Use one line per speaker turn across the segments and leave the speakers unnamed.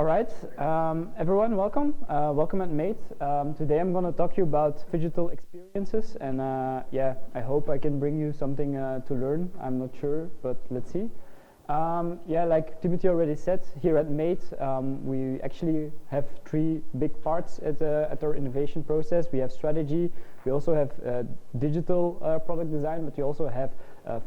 All right, everyone, welcome. Welcome at Mate. Today I'm going to talk to you about Phygital experiences, and yeah, I hope I can bring you something to learn. I'm not sure, but let's see. Yeah, like Timothy already said, here at Mate, we actually have three big parts at our innovation process. We have strategy, we also have digital product design, but we also have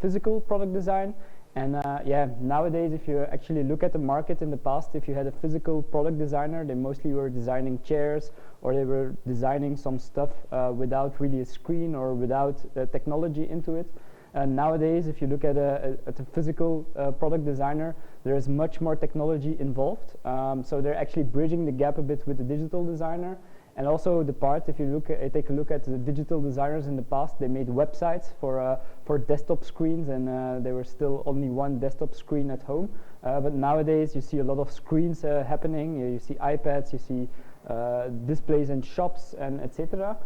physical product design. And yeah, nowadays, if you actually look at the market in the past, if you had a physical product designer, they mostly were designing chairs, or they were designing some stuff without really a screen or without technology into it. And nowadays, if you look at a physical product designer, there is much more technology involved. So they're actually bridging the gap a bit with the digital designer. And also the part, if you take a look at the digital designers in the past, they made websites for desktop screens, and there was still only one desktop screen at home. But nowadays you see a lot of screens happening. You see iPads, you see displays in shops, and etc.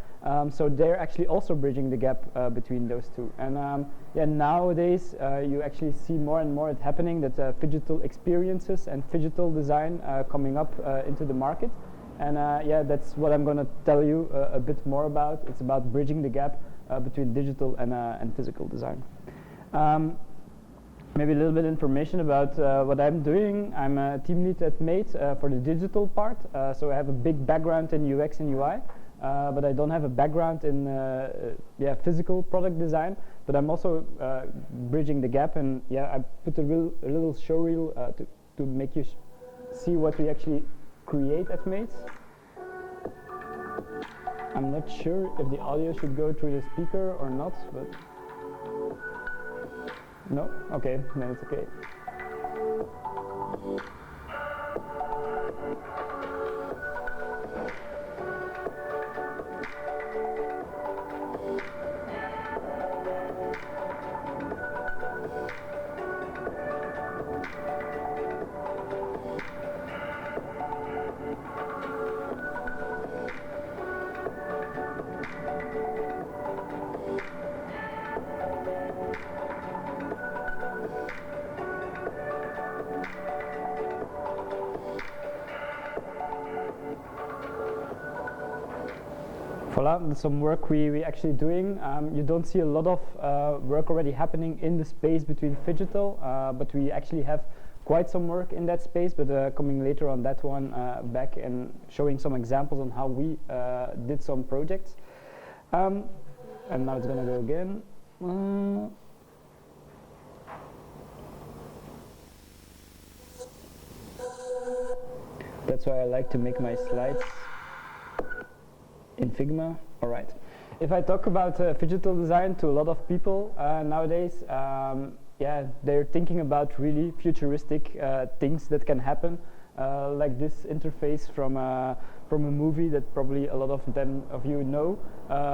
So they're actually also bridging the gap between those two. And yeah, nowadays you actually see more and more it happening that Phygital experiences and Phygital design coming up into the market. And yeah, that's what I'm going to tell you a bit more about. It's about bridging the gap between digital and physical design. Maybe a little bit of information about what I'm doing. I'm a team lead at Mate for the digital part. So I have a big background in UX and UI, but I don't have a background in yeah, physical product design. But I'm also bridging the gap, and yeah, I put a little show reel to make you see what we actually create at Mate. I'm not sure if the audio should go through the speaker or not, but no? Okay, then it's okay. Voila, that's some work we actually doing. You don't see a lot of work already happening in the space between Phygital, but we actually have quite some work in that space, but coming later on that one back and showing some examples on how we did some projects. And now it's gonna go again. That's why I like to make my slides in Figma. All right. If I talk about Phygital design to a lot of people nowadays, yeah, they're thinking about really futuristic things that can happen, like this interface from a movie that probably a lot of you know.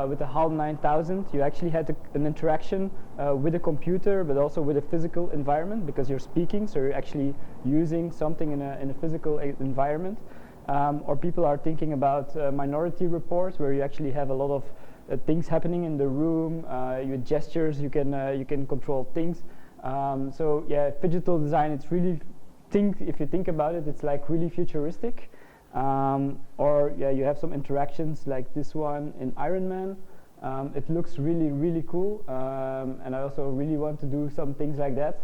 With the HAL 9000, you actually had an interaction with a computer, but also with a physical environment, because you're speaking, so you're actually using something in a physical environment. Or people are thinking about Minority Report, where you actually have a lot of things happening in the room. Your gestures, you can control things. So yeah, Phygital design, it's really if you think about it, it's like really futuristic. Or yeah, you have some interactions like this one in Iron Man. It looks really cool, and I also really want to do some things like that.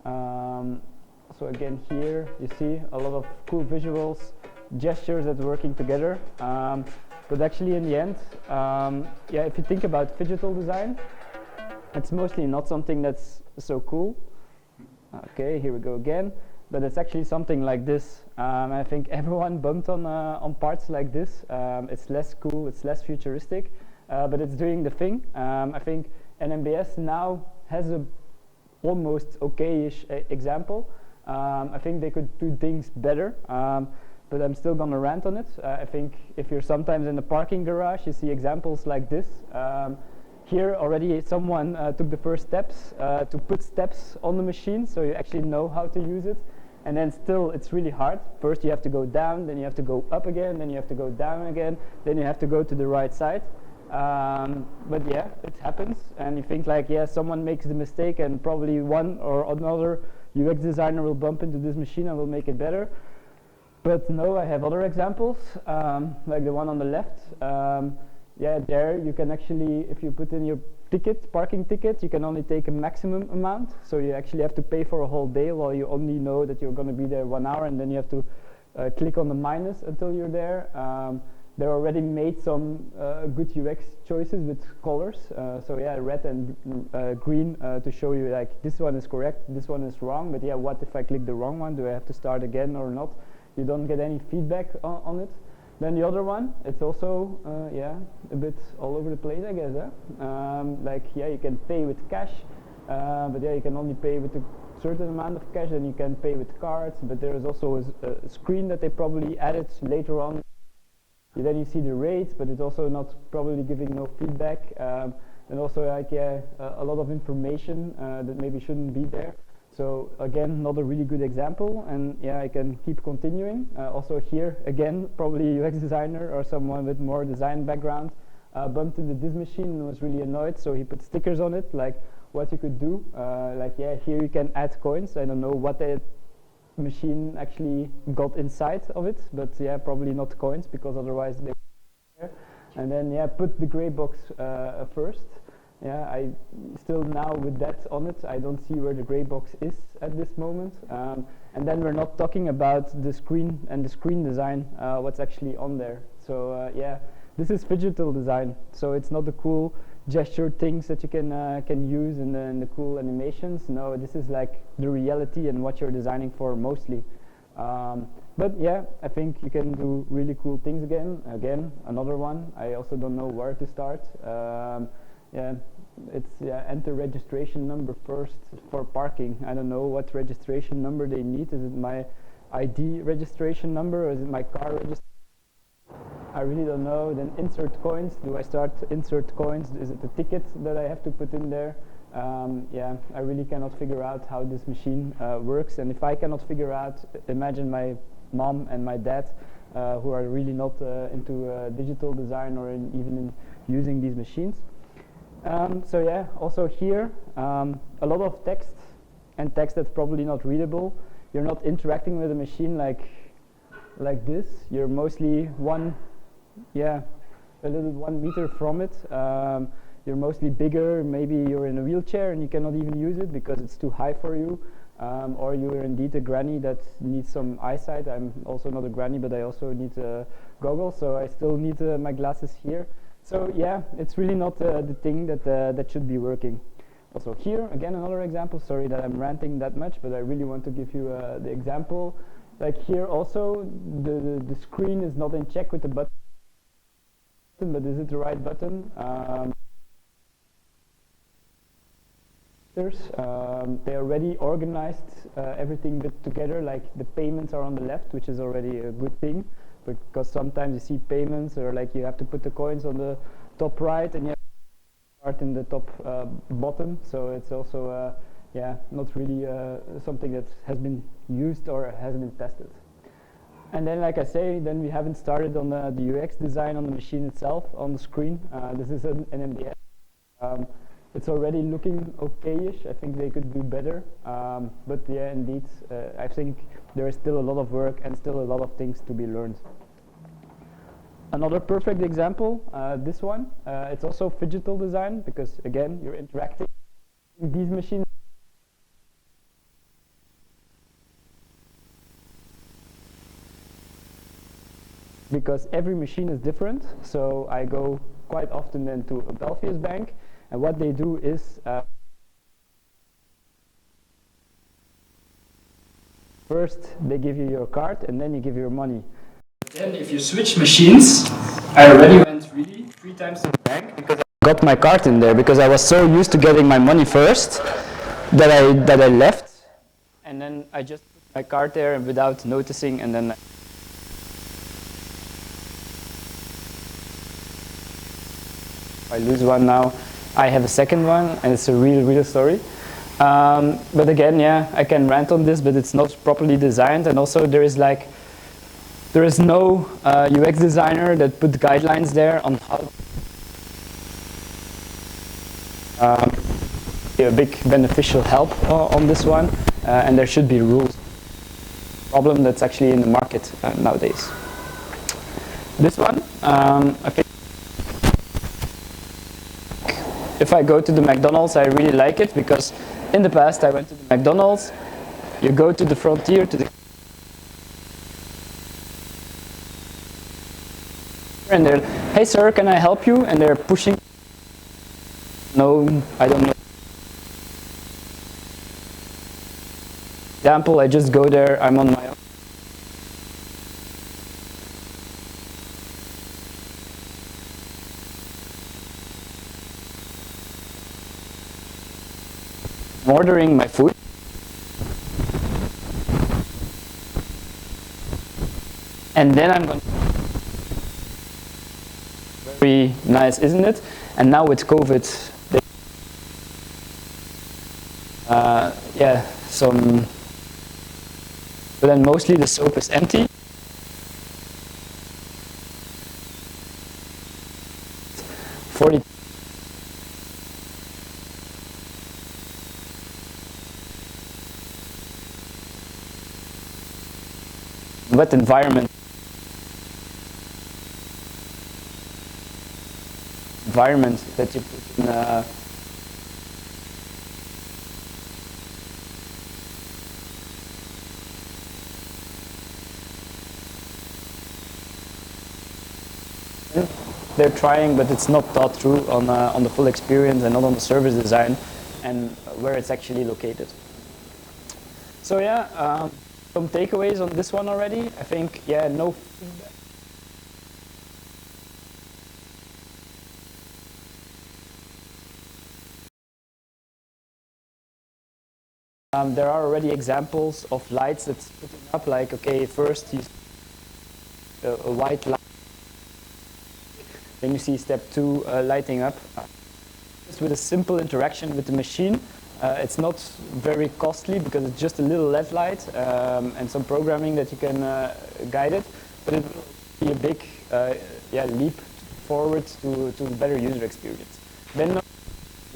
So again, here you see a lot of cool visuals, gestures that are working together. But actually in the end, yeah, if you think about Phygital design, it's mostly not something that's so cool. Okay, here we go again. But it's actually something like this. I think everyone bumped on parts like this. It's less cool, it's less futuristic, but it's doing the thing. I think NMBS now has a almost okay-ish example. I think they could do things better. But I'm still gonna rant on it. I think if you're sometimes in a parking garage, you see examples like this. Here already someone took the first steps to put steps on the machine, so you actually know how to use it. And then still it's really hard. First you have to go down, then you have to go up again, then you have to go down again, then you have to go to the right side. But yeah, it happens. And you think like, yeah, someone makes the mistake and probably one or another UX designer will bump into this machine and will make it better. But no, I have other examples, like the one on the left. Yeah, there you can actually, if you put in your ticket, parking ticket, you can only take a maximum amount. So you actually have to pay for a whole day, while you only know that you're going to be there 1 hour, and then you have to click on the minus until you're there. They already made some good UX choices with colors. So yeah, red and green to show you like this one is correct, this one is wrong. But yeah, what if I click the wrong one? Do I have to start again or not? You don't get any feedback on it. Then the other one, it's also yeah, a bit all over the place, I guess. Like yeah, you can pay with cash, but yeah, you can only pay with a certain amount of cash. Then you can pay with cards. But there is also a screen that they probably added later on. Then you see the rates, but it's also not probably giving no feedback. And also like yeah, a lot of information that maybe shouldn't be there. So again, not a really good example, and yeah, I can keep continuing. Also here, again, probably UX designer or someone with more design background bumped into this machine and was really annoyed, so he put stickers on it, like what you could do. Like yeah, here you can add coins. I don't know what the machine actually got inside of it, but yeah, probably not coins, because otherwise they were there. And then yeah, put the gray box first. Yeah, I still now with that on it, I don't see where the gray box is at this moment. And then we're not talking about the screen and the screen design, what's actually on there. So yeah, this is Phygital design. So it's not the cool gesture things that you can use in the cool animations. No, this is like the reality and what you're designing for mostly. But yeah, I think you can do really cool things again. Again, another one. I also don't know where to start. Yeah, it's enter registration number first for parking. I don't know what registration number they need. Is it my ID registration number, or is it my car registration? I really don't know. Then insert coins. Do I start to insert coins? Is it the ticket that I have to put in there? Yeah, I really cannot figure out how this machine works. And if I cannot figure out, imagine my mom and my dad, who are really not into digital design or even in using these machines. So yeah, also here, a lot of text, and text that's probably not readable. You're not interacting with a machine like this. You're mostly a little 1 meter from it. You're mostly bigger. Maybe you're in a wheelchair and you cannot even use it because it's too high for you. Or you're indeed a granny that needs some eyesight. I'm also not a granny, but I also need goggles, so I still need my glasses here. So yeah, it's really not the thing that should be working. Also here, again, another example. Sorry that I'm ranting that much, but I really want to give you the example. Like here also, the screen is not in check with the button, but is it the right button? They already organized everything together, like the payments are on the left, which is already a good thing. Because sometimes you see payments, or like you have to put the coins on the top right and you have to start in the top bottom. So it's also yeah, not really something that has been used or has been tested. And then, like I say, then we haven't started on the UX design on the machine itself, on the screen. This is an MDS. It's already looking okay-ish. I think they could do better. But yeah, indeed, I think there is still a lot of work and still a lot of things to be learned. Another perfect example, this one. It's also Phygital design, because again, you're interacting with these machines. Because every machine is different, so I go quite often then to a Belfius bank, and what they do is first they give you your card and then you give your money. Then if you switch machines, I already went really 3 times to the bank because I got my card in there, because I was so used to getting my money first that I left, and then I just put my card there without noticing, and then I lose one now. I have a second one, and it's a real story. But again, yeah, I can rant on this, but it's not properly designed, and also there is no UX designer that put guidelines there on how be a big beneficial help on this one, and there should be rules. problem that's actually in the market nowadays. This one, I think if I go to the McDonald's, I really like it because in the past I went to the McDonald's, you go to the frontier, to the and they're, hey sir, can I help you? And they're pushing, no, I don't know. Example, I just go there, I'm on my own. I'm ordering my food. And then I'm going to, very nice, isn't it? And now with COVID, yeah, some, but then mostly the soap is empty. Wet environment that you put in they're trying, but it's not thought through on the full experience and not on the service design and where it's actually located. So yeah, some takeaways on this one already. I think, yeah, no feedback. There are already examples of lights that's putting up, like, okay, first you a white light, then you see step 2 lighting up. Just with a simple interaction with the machine, it's not very costly because it's just a little LED light and some programming that you can guide it, but it will be a big leap forward to a better user experience. Then,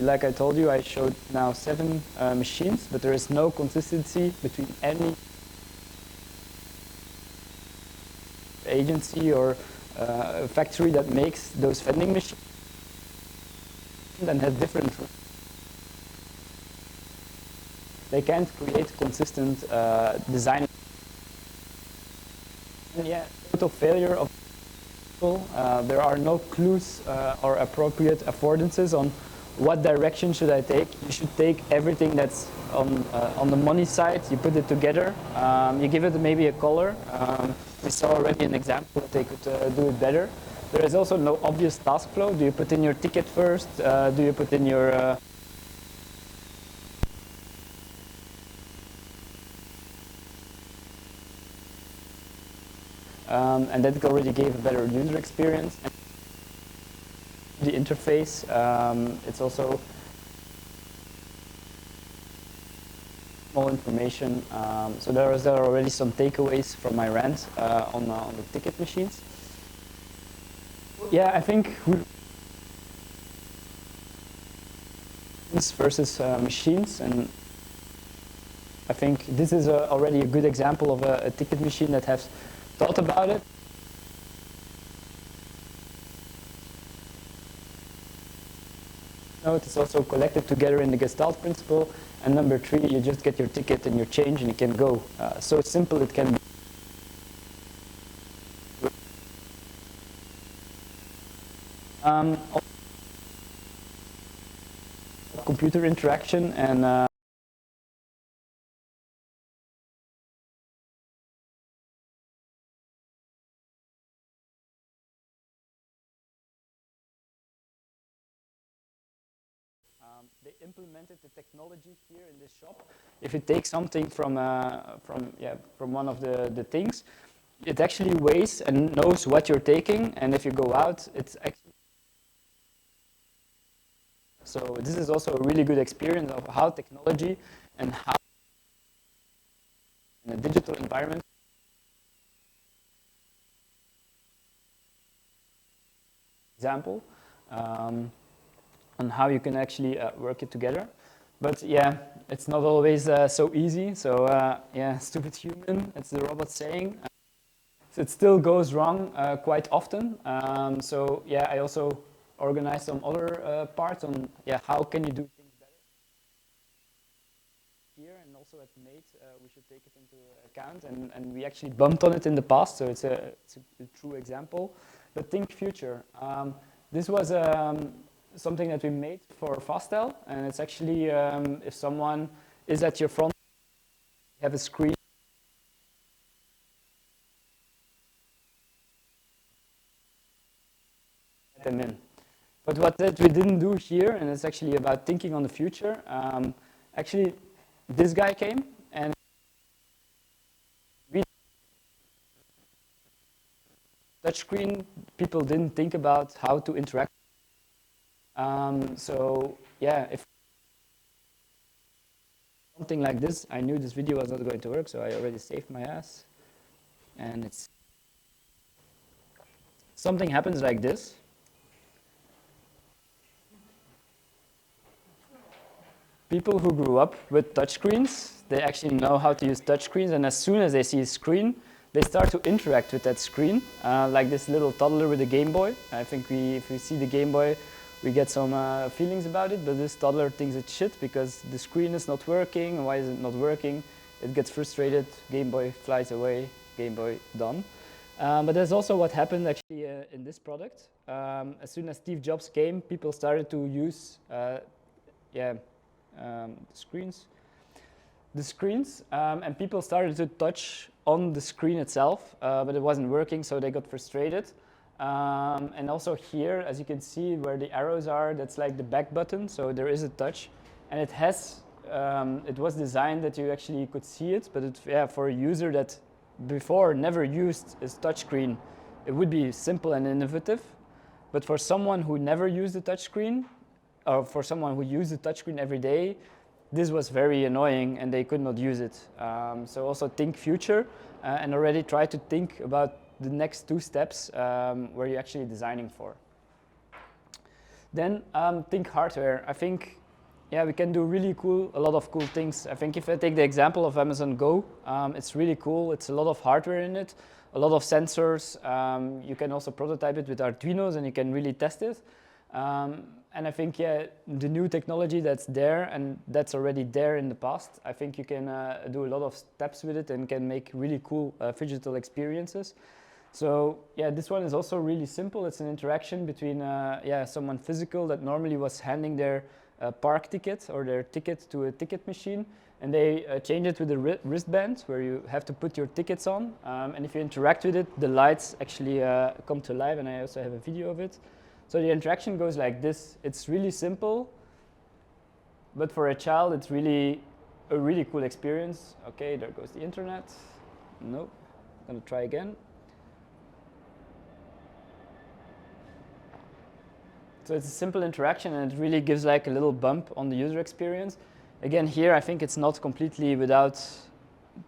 like I told you, I showed now 7 machines, but there is no consistency between any agency or factory that makes those vending machines and has different. They can't create consistent design. And yeah, total failure of people. There are no clues or appropriate affordances on what direction should I take. You should take everything that's on the money side. You put it together. You give it maybe a color. We saw already an example that they could do it better. There is also no obvious task flow. Do you put in your ticket first? Do you put in your and that already gave a better user experience. The interface, it's also more information. So there are already some takeaways from my rant on the ticket machines. Yeah, I think versus machines, and I think this is already a good example of a ticket machine that has thought about it. It's also collected together in the Gestalt principle. And number 3, you just get your ticket and your change and you can go. So simple it can be. Computer interaction and they implemented the technology here in this shop. If you take something from one of the things, it actually weighs and knows what you're taking, and if you go out, it's actually. So this is also a really good experience of how technology and how in a digital environment. Example on how you can actually work it together. But yeah, it's not always so easy. So yeah, stupid human, it's the robot saying. So it still goes wrong quite often. So yeah, I also organized some other parts on how can you do things better here, and also at Mate we should take it into account, and we actually bumped on it in the past, so it's a true example. But think future. This was something that we made for Fastel, and it's actually if someone is at your front, you have a screen. Them in. But what that we didn't do here, and it's actually about thinking on the future, actually this guy came and we touchscreen, people didn't think about how to interact. So yeah, if something like this, I knew this video was not going to work, so I already saved my ass. And it's something happens like this. People who grew up with touchscreens, they actually know how to use touchscreens, and as soon as they see a screen, they start to interact with that screen, like this little toddler with a Game Boy. I think if we see the Game Boy, we get some feelings about it, but this toddler thinks it's shit because the screen is not working. Why is it not working? It gets frustrated, Game Boy flies away, Game Boy done. But that's also what happened actually in this product. As soon as Steve Jobs came, people started to use the screens, and people started to touch on the screen itself, but it wasn't working, so they got frustrated. And also here, as you can see where the arrows are, that's like the back button, so there is a touch, and it has it was designed that you actually could see it, but for a user that before never used a touchscreen, it would be simple and innovative. But for someone who never used a touchscreen, or for someone who used the touchscreen every day, this was very annoying and they could not use it. So also think future and already try to think about the next two steps where you're actually designing for. Then think hardware. I think we can do a lot of cool things. I think if I take the example of Amazon Go, it's really cool. It's a lot of hardware in it, a lot of sensors. You can also prototype it with Arduinos and you can really test it. And I think, the new technology that's there and that's already there in the past, I think you can do a lot of steps with it and can make really cool Phygital experiences. So this one is also really simple. It's an interaction between someone physical that normally was handing their park ticket or their ticket to a ticket machine, and they change it with a wristband where you have to put your tickets on. And if you interact with it, the lights actually come to life, and I also have a video of it. So the interaction goes like this. It's really simple, but for a child, it's really a really cool experience. Okay, there goes the internet. Nope, I'm gonna try again. So it's a simple interaction and it really gives like a little bump on the user experience. Again, here I think it's not completely without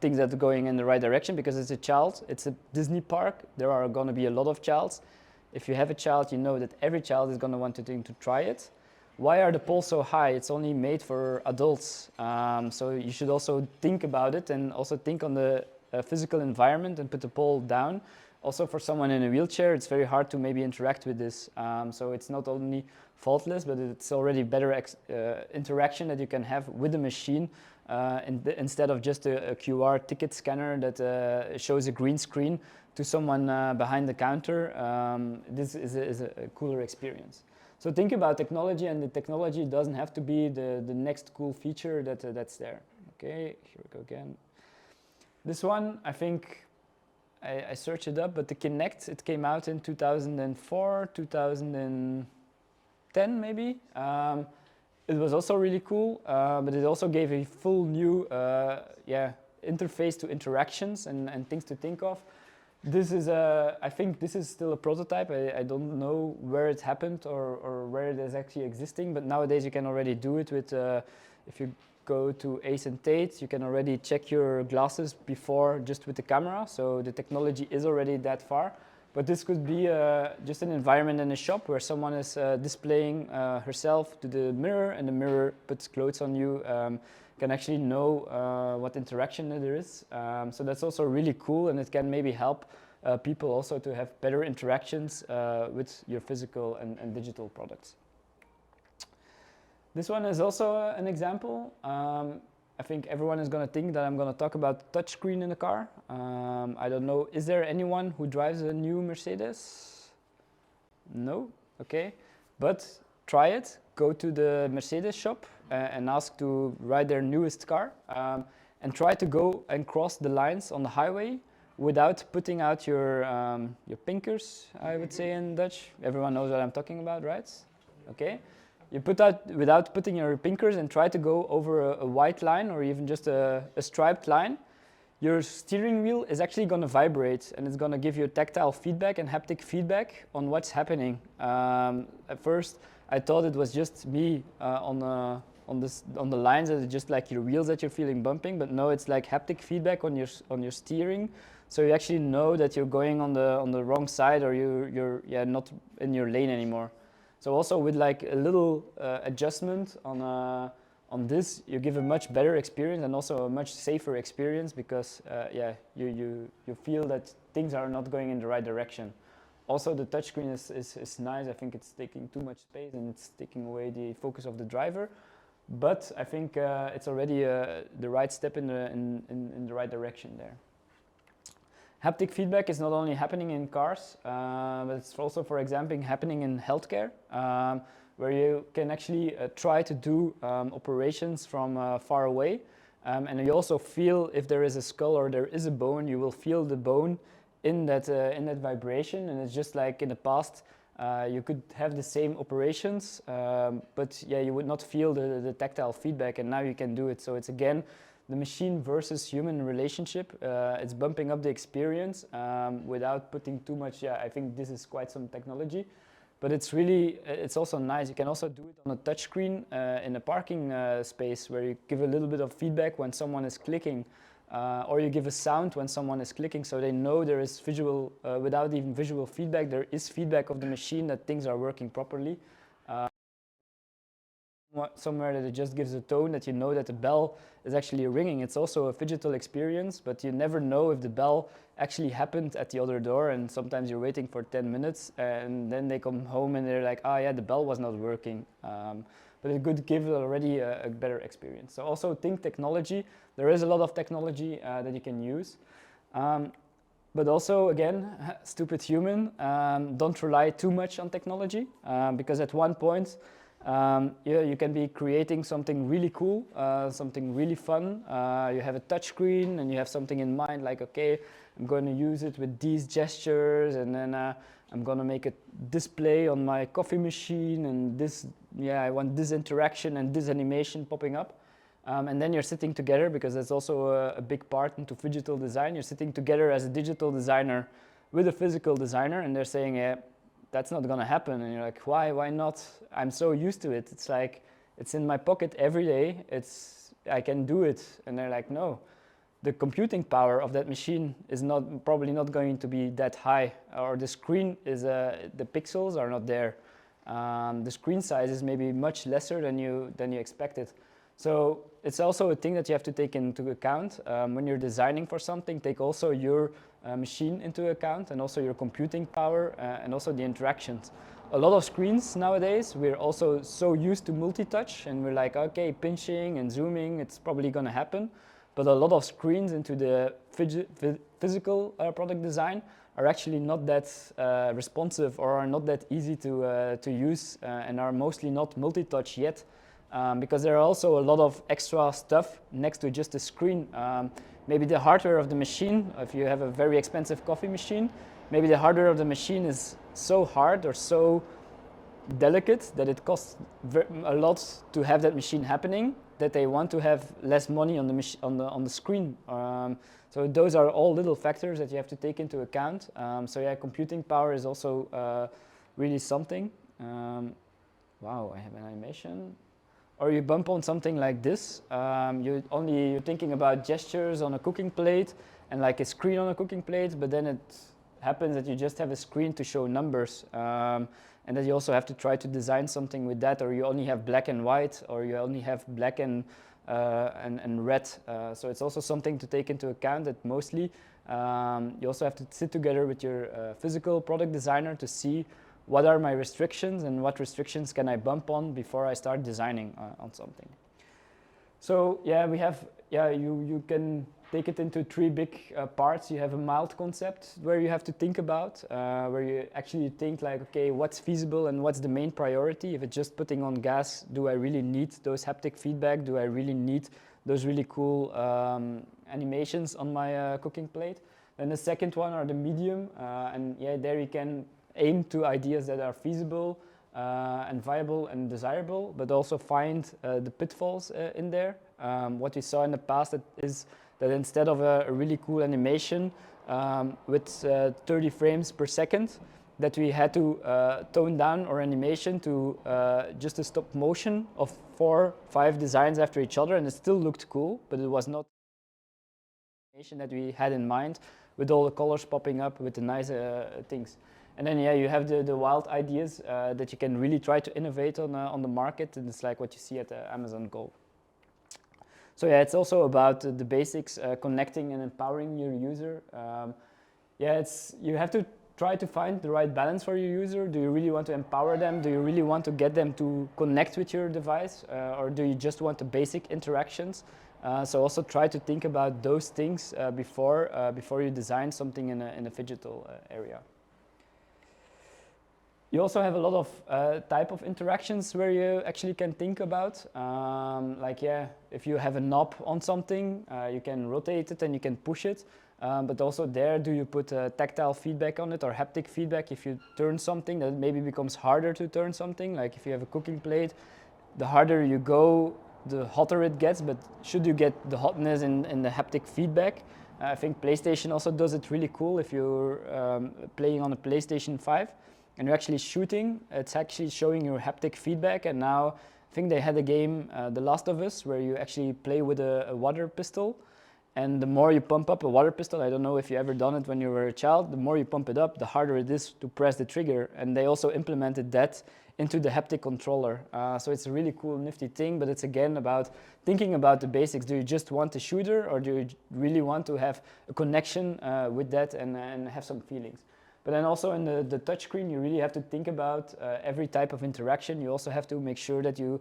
things that are going in the right direction because it's a child. It's a Disney park. There are going to be a lot of childs. If you have a child, you know that every child is going to want to try it. Why are the poles so high? It's only made for adults. So you should also think about it and also think on the physical environment and put the pole down. Also for someone in a wheelchair, it's very hard to maybe interact with this. So it's not only faultless, but it's already better interaction that you can have with the machine instead of just a QR ticket scanner that shows a green screen to someone behind the counter. This is a cooler experience. So think about technology, and the technology doesn't have to be the next cool feature that's there. Okay, here we go again. This one, I think, I searched it up, but the Kinect, it came out in 2004, 2010 maybe. It was also really cool, but it also gave a full new interface to interactions and things to think of. This is I think this is still a prototype. I don't know where it happened or where it is actually existing, but nowadays you can already do it with, if you go to Ace and Tate, you can already check your glasses before just with the camera. So the technology is already that far. But this could be just an environment in a shop where someone is displaying herself to the mirror, and the mirror puts clothes on you, can actually know what interaction there is. So that's also really cool, and it can maybe help people also to have better interactions with your physical and digital products. This one is also an example. I think everyone is going to think that I'm going to talk about touchscreen in the car. I don't know, is there anyone who drives a new Mercedes? No? Okay. But try it. Go to the Mercedes shop and ask to ride their newest car. And try to go and cross the lines on the highway without putting out your pinkers, I would say in Dutch. Everyone knows what I'm talking about, right? Okay. You put out without putting your pinkers and try to go over a white line or even just a striped line. Your steering wheel is actually going to vibrate, and it's going to give you tactile feedback and haptic feedback on what's happening. At first, I thought it was just me on the lines, that it's just like your wheels that you're feeling bumping, but no, it's like haptic feedback on your steering. So you actually know that you're going on the wrong side, or you're not in your lane anymore. So also with like a little adjustment on this, you give a much better experience and also a much safer experience, because you feel that things are not going in the right direction. Also, the touchscreen is nice. I think it's taking too much space and it's taking away the focus of the driver. But I think it's already the right step in the right direction there. Haptic feedback is not only happening in cars, but it's also, for example, happening in healthcare, where you can actually try to do operations from far away. And you also feel if there is a skull or there is a bone, you will feel the bone in that vibration. And it's just like in the past, you could have the same operations, but yeah, you would not feel the tactile feedback, and now you can do it. So it's again, the machine versus human relationship. It's bumping up the experience without putting too much. Yeah, I think this is quite some technology, but it's also nice. You can also do it on a touch screen in a parking space, where you give a little bit of feedback when someone is clicking, or you give a sound when someone is clicking, so they know there is visual, without even visual feedback, there is feedback of the machine that things are working properly. Somewhere that it just gives a tone that you know that the bell is actually ringing. It's also a phygital experience, but you never know if the bell actually happened at the other door, and sometimes you're waiting for 10 minutes and then they come home and they're like, oh yeah, the bell was not working. But it could give already a better experience. So also think technology. There is a lot of technology that you can use. But also, again, stupid human, don't rely too much on technology, because at one point, you can be creating something really cool, something really fun. You have a touch screen and you have something in mind, like, okay, I'm going to use it with these gestures, and then I'm going to make a display on my coffee machine, and this, I want this interaction and this animation popping up. And then you're sitting together, because that's also a big part into phygital design. You're sitting together as a digital designer with a physical designer, and they're saying, that's not going to happen. And you're like, why not? I'm so used to it. It's like, it's in my pocket every day. I can do it. And they're like, no, the computing power of that machine is probably not going to be that high, or the screen is, the pixels are not there. The screen size is maybe much lesser than you expected. So it's also a thing that you have to take into account. When you're designing for something, take also your machine into account, and also your computing power, and also the interactions. A lot of screens nowadays, we're also so used to multi-touch, and we're like, okay, pinching and zooming, it's probably going to happen. But a lot of screens into the physical product design are actually not that responsive, or are not that easy to use, and are mostly not multi-touch yet. Because there are also a lot of extra stuff next to just the screen. Maybe the hardware of the machine, if you have a very expensive coffee machine, maybe the hardware of the machine is so hard or so delicate that it costs a lot to have that machine happening, that they want to have less money on the screen. So those are all little factors that you have to take into account. So yeah, computing power is also really something. Wow, I have an animation. Or you bump on something like this, you're thinking about gestures on a cooking plate and like a screen on a cooking plate, but then happens that you just have a screen to show numbers, and that you also have to try to design something with that, or you only have black and white, or you only have black and red. So it's also something to take into account, that mostly you also have to sit together with your physical product designer to see what are my restrictions and what restrictions can I bump on before I start designing on something. So yeah, we have, you can take it into three big parts. You have a mild concept where you have to think about, where you actually think like, okay, what's feasible and what's the main priority? If it's just putting on gas, do I really need those haptic feedback? Do I really need those really cool animations on my cooking plate? Then the second one are the medium, and yeah, there you can aim to ideas that are feasible and viable and desirable, but also find the pitfalls in there. What we saw in the past is that instead of a really cool animation with 30 frames per second, that we had to tone down our animation to just a stop motion of 4-5 designs after each other, and it still looked cool, but it was not the animation that we had in mind, with all the colors popping up with the nice things. And then yeah, you have the wild ideas that you can really try to innovate on the market, and it's like what you see at Amazon Go. So yeah, it's also about the basics, connecting and empowering your user. Yeah, you have to try to find the right balance for your user. Do you really want to empower them? Do you really want to get them to connect with your device? Or do you just want the basic interactions? So also try to think about those things before you design something in a Phygital area. You also have a lot of type of interactions where you actually can think about. Like yeah, if you have a knob on something, you can rotate it and you can push it. But also there, do you put tactile feedback on it or haptic feedback? If you turn something, that maybe becomes harder to turn something. Like if you have a cooking plate, the harder you go, the hotter it gets. But should you get the hotness in the haptic feedback? I think PlayStation also does it really cool. If you're playing on a PlayStation 5, and you're actually shooting, it's actually showing your haptic feedback. And now I think they had a game, The Last of Us, where you actually play with a water pistol. And the more you pump up a water pistol, I don't know if you ever done it when you were a child, the more you pump it up, the harder it is to press the trigger. And they also implemented that into the haptic controller. So it's a really cool, nifty thing, but it's again about thinking about the basics. Do you just want a shooter, or do you really want to have a connection with that and have some feelings? But then also in the touchscreen, you really have to think about every type of interaction. You also have to make sure that you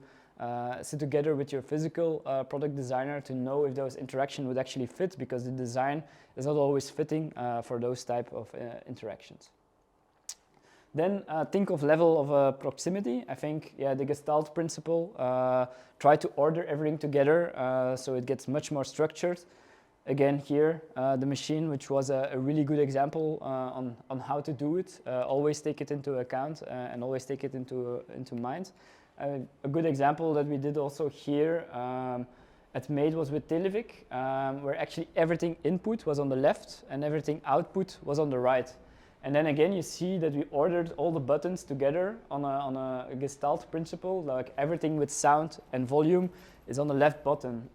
sit together with your physical product designer to know if those interactions would actually fit, because the design is not always fitting for those type of interactions. Then think of level of proximity. I think yeah, the Gestalt principle, try to order everything together so it gets much more structured. Again here, the machine, which was a really good example on how to do it. Always take it into account and always take it into mind. A good example that we did also here at Made was with Televic, where actually everything input was on the left and everything output was on the right. And then again, you see that we ordered all the buttons together on a Gestalt principle, like everything with sound and volume is on the left button.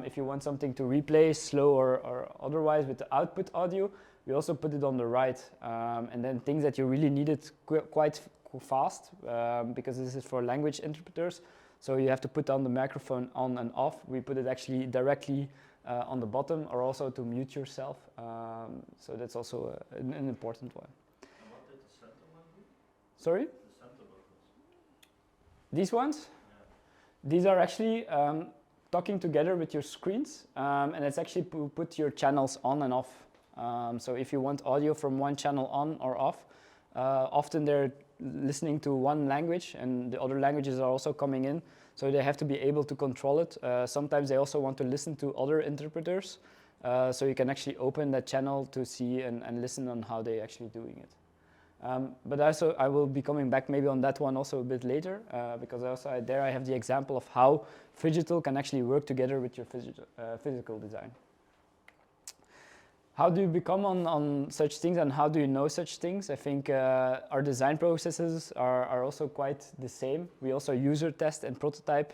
If you want something to replay slow or otherwise with the output audio, we also put it on the right. And then things that you really needed quite fast, because this is for language interpreters, so you have to put on the microphone on and off. We put it actually directly on the bottom, or also to mute yourself. So that's also an important one.
And what did the center one do?
Sorry?
The center buttons.
These ones? These are actually talking together with your screens, and it's actually put your channels on and off. So if you want audio from one channel on or off, often they're listening to one language and the other languages are also coming in, so they have to be able to control it. Sometimes they also want to listen to other interpreters, so you can actually open that channel to see and listen on how they're actually doing it. But also I will be coming back maybe on that one also a bit later, because also there I have the example of how Phygital can actually work together with your physical design. How do you become on such things, and how do you know such things? I think our design processes are also quite the same. We also user test and prototype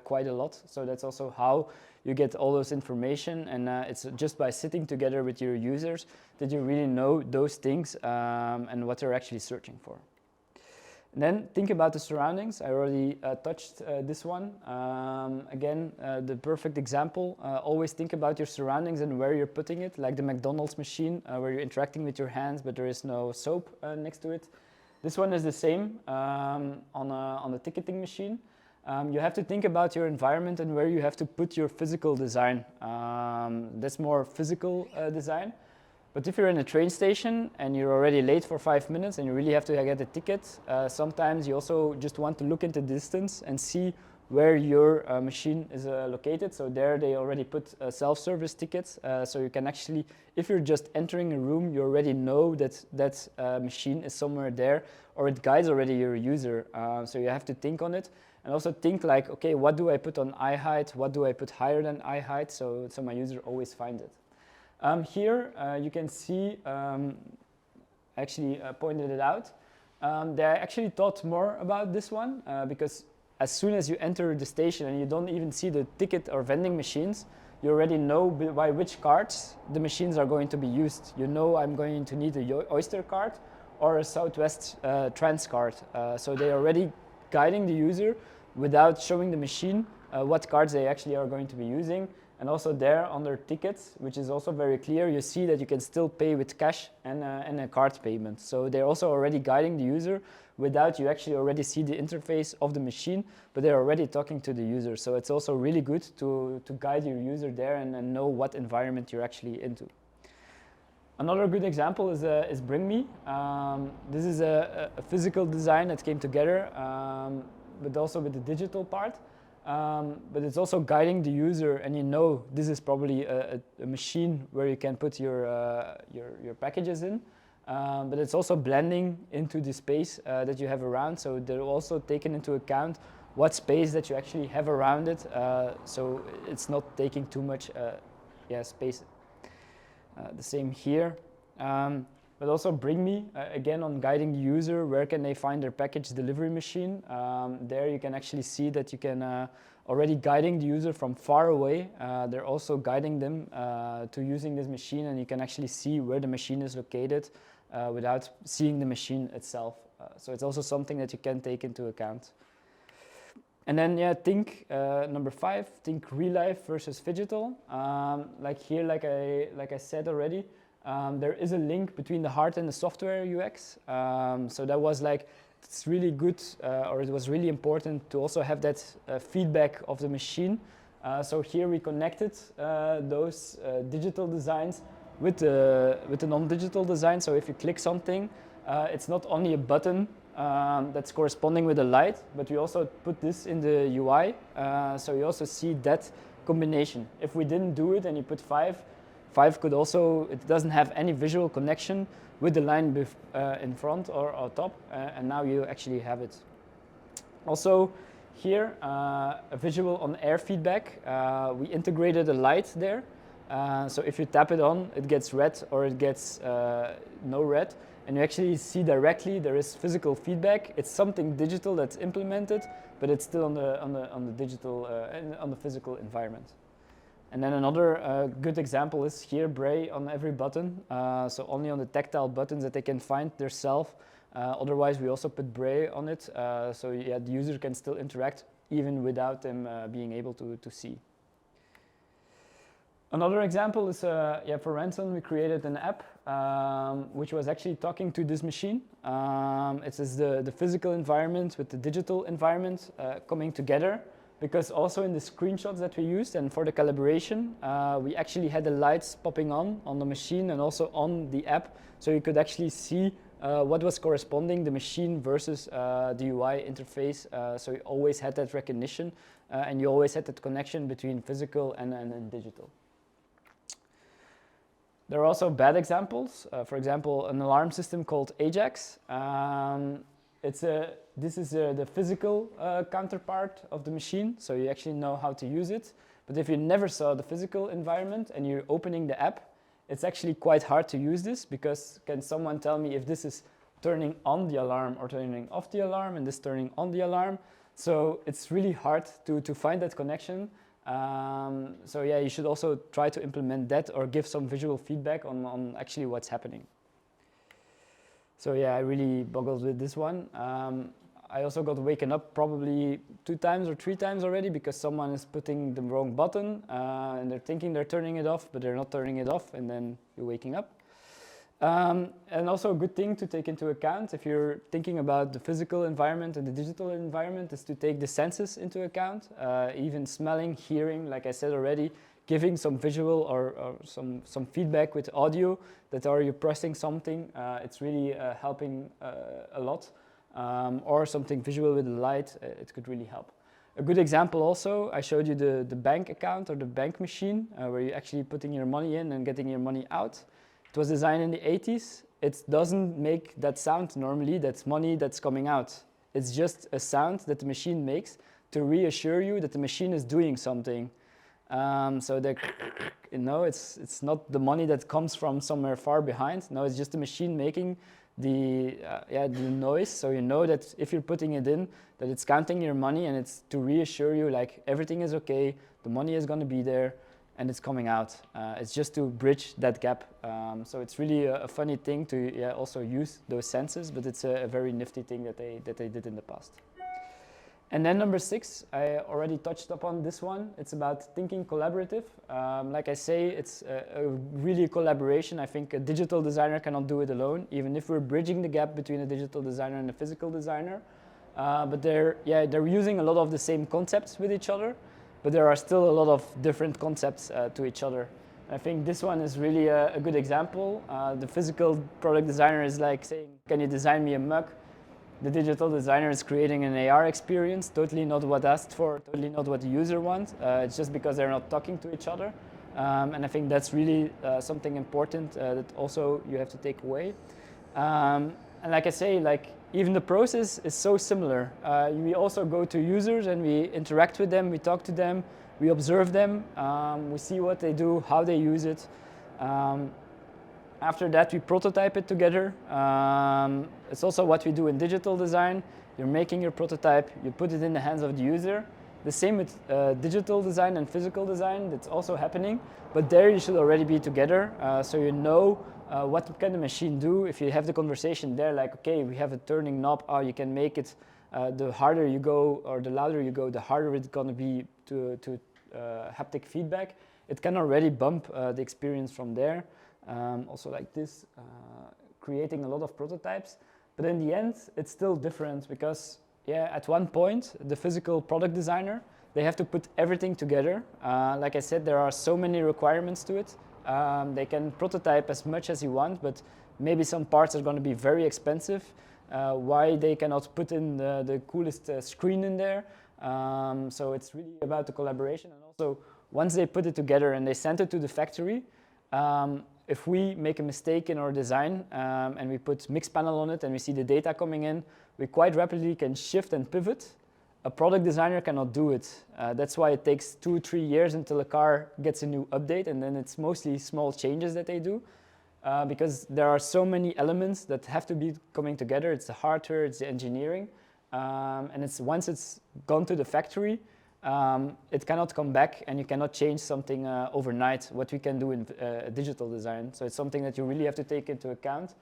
quite a lot. So that's also how you get all those information. And it's just by sitting together with your users that you really know those things and what they're actually searching for. And then think about the surroundings. I already touched this one. Again, the perfect example. Always think about your surroundings and where you're putting it, like the McDonald's machine where you're interacting with your hands, but there is no soap next to it. This one is the same on the ticketing machine. You have to think about your environment and where you have to put your physical design. That's more physical design. But if you're in a train station and you're already late for 5 minutes and you really have to get a ticket, sometimes you also just want to look into the distance and see where your machine is located. So there they already put self-service tickets. So you can actually, if you're just entering a room, you already know that that machine is somewhere there, or it guides already your user. So you have to think on it. And also think like, okay, what do I put on eye height? What do I put higher than eye height? So my user always finds it. Here you can see, actually pointed it out. They actually thought more about this one because as soon as you enter the station and you don't even see the ticket or vending machines, you already know by which cards the machines are going to be used. You know I'm going to need a Oyster card or a Southwest Trans card. So they're already guiding the user without showing the machine what cards they actually are going to be using. And also there under tickets, which is also very clear, you see that you can still pay with cash and a card payment. So they're also already guiding the user without you actually already see the interface of the machine, but they're already talking to the user. So it's also really good to guide your user there and know what environment you're actually into. Another good example is Bring Me. This is a physical design that came together, but also with the digital part. But it's also guiding the user, and you know this is probably a machine where you can put your packages in. But it's also blending into the space that you have around. So they're also taken into account what space that you actually have around it. So it's not taking too much space. The same here. But also Bring Me, again on guiding the user, where can they find their package delivery machine. There you can actually see that you can already guiding the user from far away. They're also guiding them to using this machine, and you can actually see where the machine is located without seeing the machine itself. So it's also something that you can take into account. And then think number 5, think real life versus Phygital. Like here, like I said already, there is a link between the hard and the software UX. So that was like, it's really good, or it was really important to also have that feedback of the machine. So here we connected those digital designs with the non-digital design. So if you click something, it's not only a button that's corresponding with a light, but we also put this in the UI. So you also see that combination. If we didn't do it and you put 5 could also, it doesn't have any visual connection with the line in front or top, and now you actually have it. Also here, a visual on air feedback. We integrated a light there. So if you tap it on, it gets red or it gets no red. And you actually see directly there is physical feedback. It's something digital that's implemented, but it's still on the digital, on the physical environment. And then another good example is here, Braille on every button. So only on the tactile buttons that they can find themselves. Otherwise, we also put Braille on it. So yeah, the user can still interact even without them being able to see. Another example is, for Ransom, we created an app which was actually talking to this machine. It is the physical environment with the digital environment coming together. Because also in the screenshots that we used and for the calibration, we actually had the lights popping on the machine and also on the app. So you could actually see what was corresponding, the machine versus the UI interface. So you always had that recognition and you always had that connection between physical and digital. There are also bad examples. For example, an alarm system called Ajax. This is the physical counterpart of the machine, so you actually know how to use it. But if you never saw the physical environment and you're opening the app, it's actually quite hard to use this, because can someone tell me if this is turning on the alarm or turning off the alarm, and this turning on the alarm? So it's really hard to find that connection. So yeah, you should also try to implement that or give some visual feedback on actually what's happening. So yeah, I really boggled with this one. I also got waken up probably 2 times or 3 times already, because someone is putting the wrong button and they're thinking they're turning it off, but they're not turning it off, and then you're waking up. And also a good thing to take into account if you're thinking about the physical environment and the digital environment is to take the senses into account, even smelling, hearing, like I said already, giving some visual or some feedback with audio that are you pressing something. It's really helping a lot. Or something visual with the light, it could really help. A good example also, I showed you the bank account or the bank machine where you're actually putting your money in and getting your money out. It was designed in the 80s. It doesn't make that sound normally, that's money that's coming out. It's just a sound that the machine makes to reassure you that the machine is doing something. So the, it's not the money that comes from somewhere far behind. No, it's just the machine making the noise. So you know that if you're putting it in, that it's counting your money, and it's to reassure you like everything is okay, the money is going to be there, and it's coming out. It's just to bridge that gap. So it's really a funny thing to also use those senses, but it's a very nifty thing that they did in the past. And then number 6, I already touched upon this one. It's about thinking collaborative. Like I say, it's really a collaboration. I think a digital designer cannot do it alone, even if we're bridging the gap between a digital designer and a physical designer. But they're using a lot of the same concepts with each other, but there are still a lot of different concepts to each other. I think this one is really a good example. The physical product designer is like saying, can you design me a mug? The digital designer is creating an AR experience, totally not what asked for, totally not what the user wants. It's just because they're not talking to each other. And I think that's really something important that also you have to take away. And like I say, like even the process is so similar. We also go to users and we interact with them, we talk to them, we observe them, we see what they do, how they use it. After that, we prototype it together. It's also what we do in digital design. You're making your prototype, you put it in the hands of the user. The same with digital design and physical design, that's also happening. But there you should already be together, so you know what can the machine do. If you have the conversation there, like, okay, we have a turning knob, you can make it, the harder you go or the louder you go, the harder it's gonna be to haptic feedback. It can already bump the experience from there. Also like this, creating a lot of prototypes. But in the end, it's still different because, at one point, the physical product designer, they have to put everything together. Like I said, there are so many requirements to it. They can prototype as much as you want, but maybe some parts are going to be very expensive. Why they cannot put in the coolest screen in there. So it's really about the collaboration. And also, once they put it together and they send it to the factory, if we make a mistake in our design and we put Mixpanel on it and we see the data coming in, we quite rapidly can shift and pivot. A product designer cannot do it. That's why it takes 2-3 years until a car gets a new update, and then it's mostly small changes that they do because there are so many elements that have to be coming together. It's the hardware, it's the engineering, and once it's gone to the factory, it cannot come back, and you cannot change something overnight, what we can do in digital design. So it's something that you really have to take into account.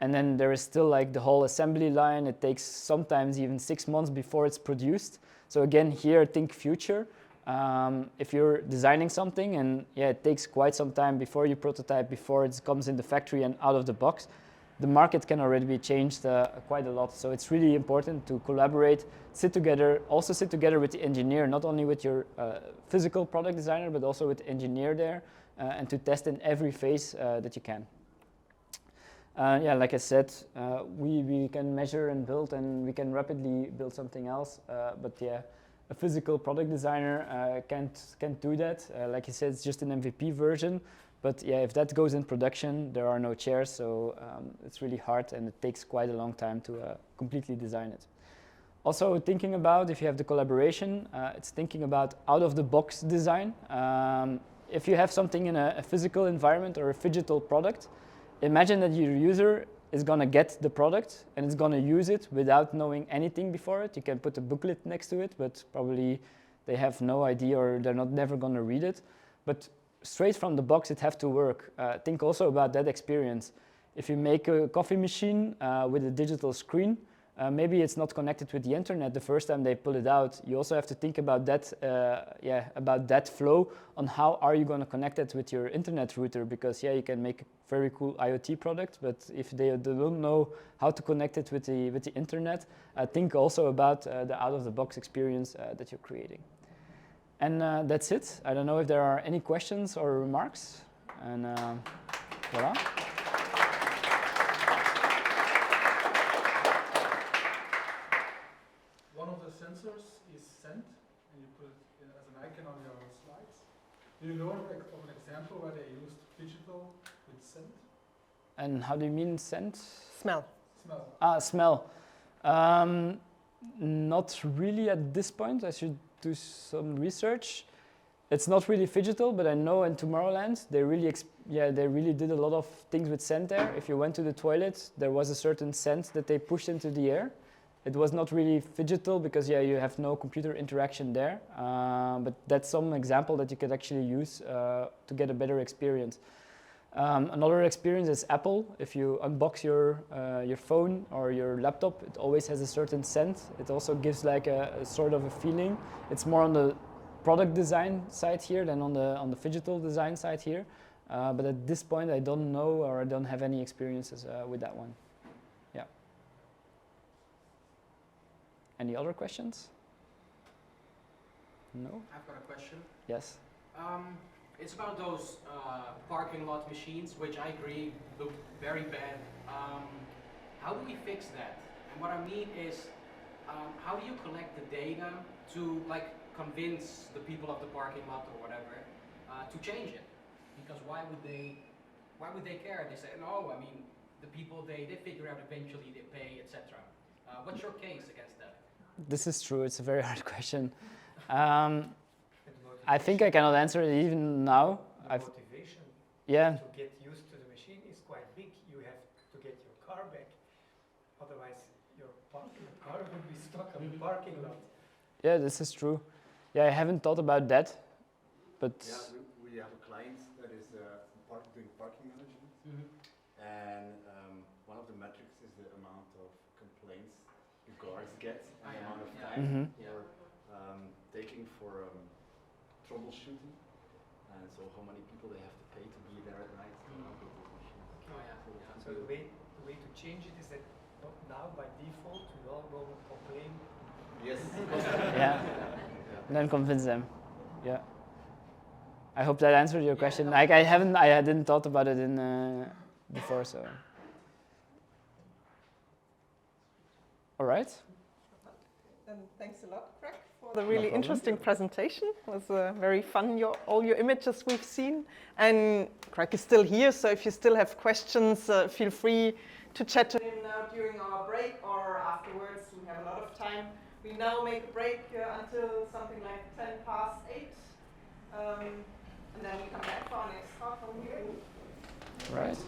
And then there is still like the whole assembly line. It takes sometimes even 6 months before it's produced. So again, here, think future. If you're designing something and it takes quite some time before you prototype, before it comes in the factory and out of the box, the market can already be changed quite a lot. So it's really important to collaborate, sit together, also sit together with the engineer, not only with your physical product designer, but also with the engineer there, and to test in every phase that you can. Like I said, we can measure and build, and we can rapidly build something else. But a physical product designer can't do that. Like I said, it's just an MVP version. But if that goes in production, there are no chairs, so it's really hard, and it takes quite a long time to completely design it. Also, thinking about if you have the collaboration, it's thinking about out-of-the-box design. if you have something in a physical environment or a phygital product, imagine that your user is going to get the product and is going to use it without knowing anything before it. You can put a booklet next to it, but probably they have no idea or they're not never going to read it. But straight from the box, it have to work. Think also about that experience. If you make a coffee machine with a digital screen, maybe it's not connected with the internet the first time they pull it out. You also have to think about that, about that flow on how are you going to connect it with your internet router, because you can make a very cool IoT product, but if they don't know how to connect it with the internet, think also about the out-of-the-box experience that you're creating. And that's it. I don't know if there are any questions or remarks. And voila.
One of the sensors is send, and you put it as an icon on your slides. Do you know of an example where they used Phygital with send?
And how do you mean scent?
Smell.
Smell.
Smell. Not really at this point. I should do some research. It's not really Phygital, but I know in Tomorrowland they really did a lot of things with scent there. If you went to the toilet, there was a certain scent that they pushed into the air. It was not really Phygital because you have no computer interaction there, but that's some example that you could actually use to get a better experience. Another experience is Apple. If you unbox your phone or your laptop, it always has a certain scent. It also gives like a sort of a feeling. It's more on the product design side here than on the Phygital design side here. But at this point, I don't know or I don't have any experiences with that one. Yeah. Any other questions? No?
I've got a question.
Yes.
It's about those parking lot machines, which I agree look very bad. How do we fix that? And what I mean is, how do you collect the data to convince the people of the parking lot or whatever to change it? Because why would they care? They say, no, I mean, the people they figure out eventually, they pay, etc. What's your case against that?
This is true. It's a very hard question. I think I cannot answer it even now.
The motivation
Yeah.
to get used to the machine is quite big. You have to get your car back. Otherwise, your car would be stuck on the parking lot.
Yeah, this is true. Yeah, I haven't thought about that, but
Yeah, we have a client that is doing parking management, and one of the metrics is the amount of complaints the guards get and the amount of time for taking for troubleshooting, and so how many people they have to pay to be there at night.
So the way to change it is that now by default we all go and complain.
Yes.
yeah, and then convince them. Yeah. I hope that answered your question. Like I hadn't thought about it in before, so. All right.
Then thanks a lot, Craig, for the really interesting presentation. It was very fun, all your images we've seen. And Craig is still here, so if you still have questions, feel free to chat to him now during our break or afterwards. We have a lot of time. We now make a break until something like 8:10. And then we come back for our next talk from here.
Right.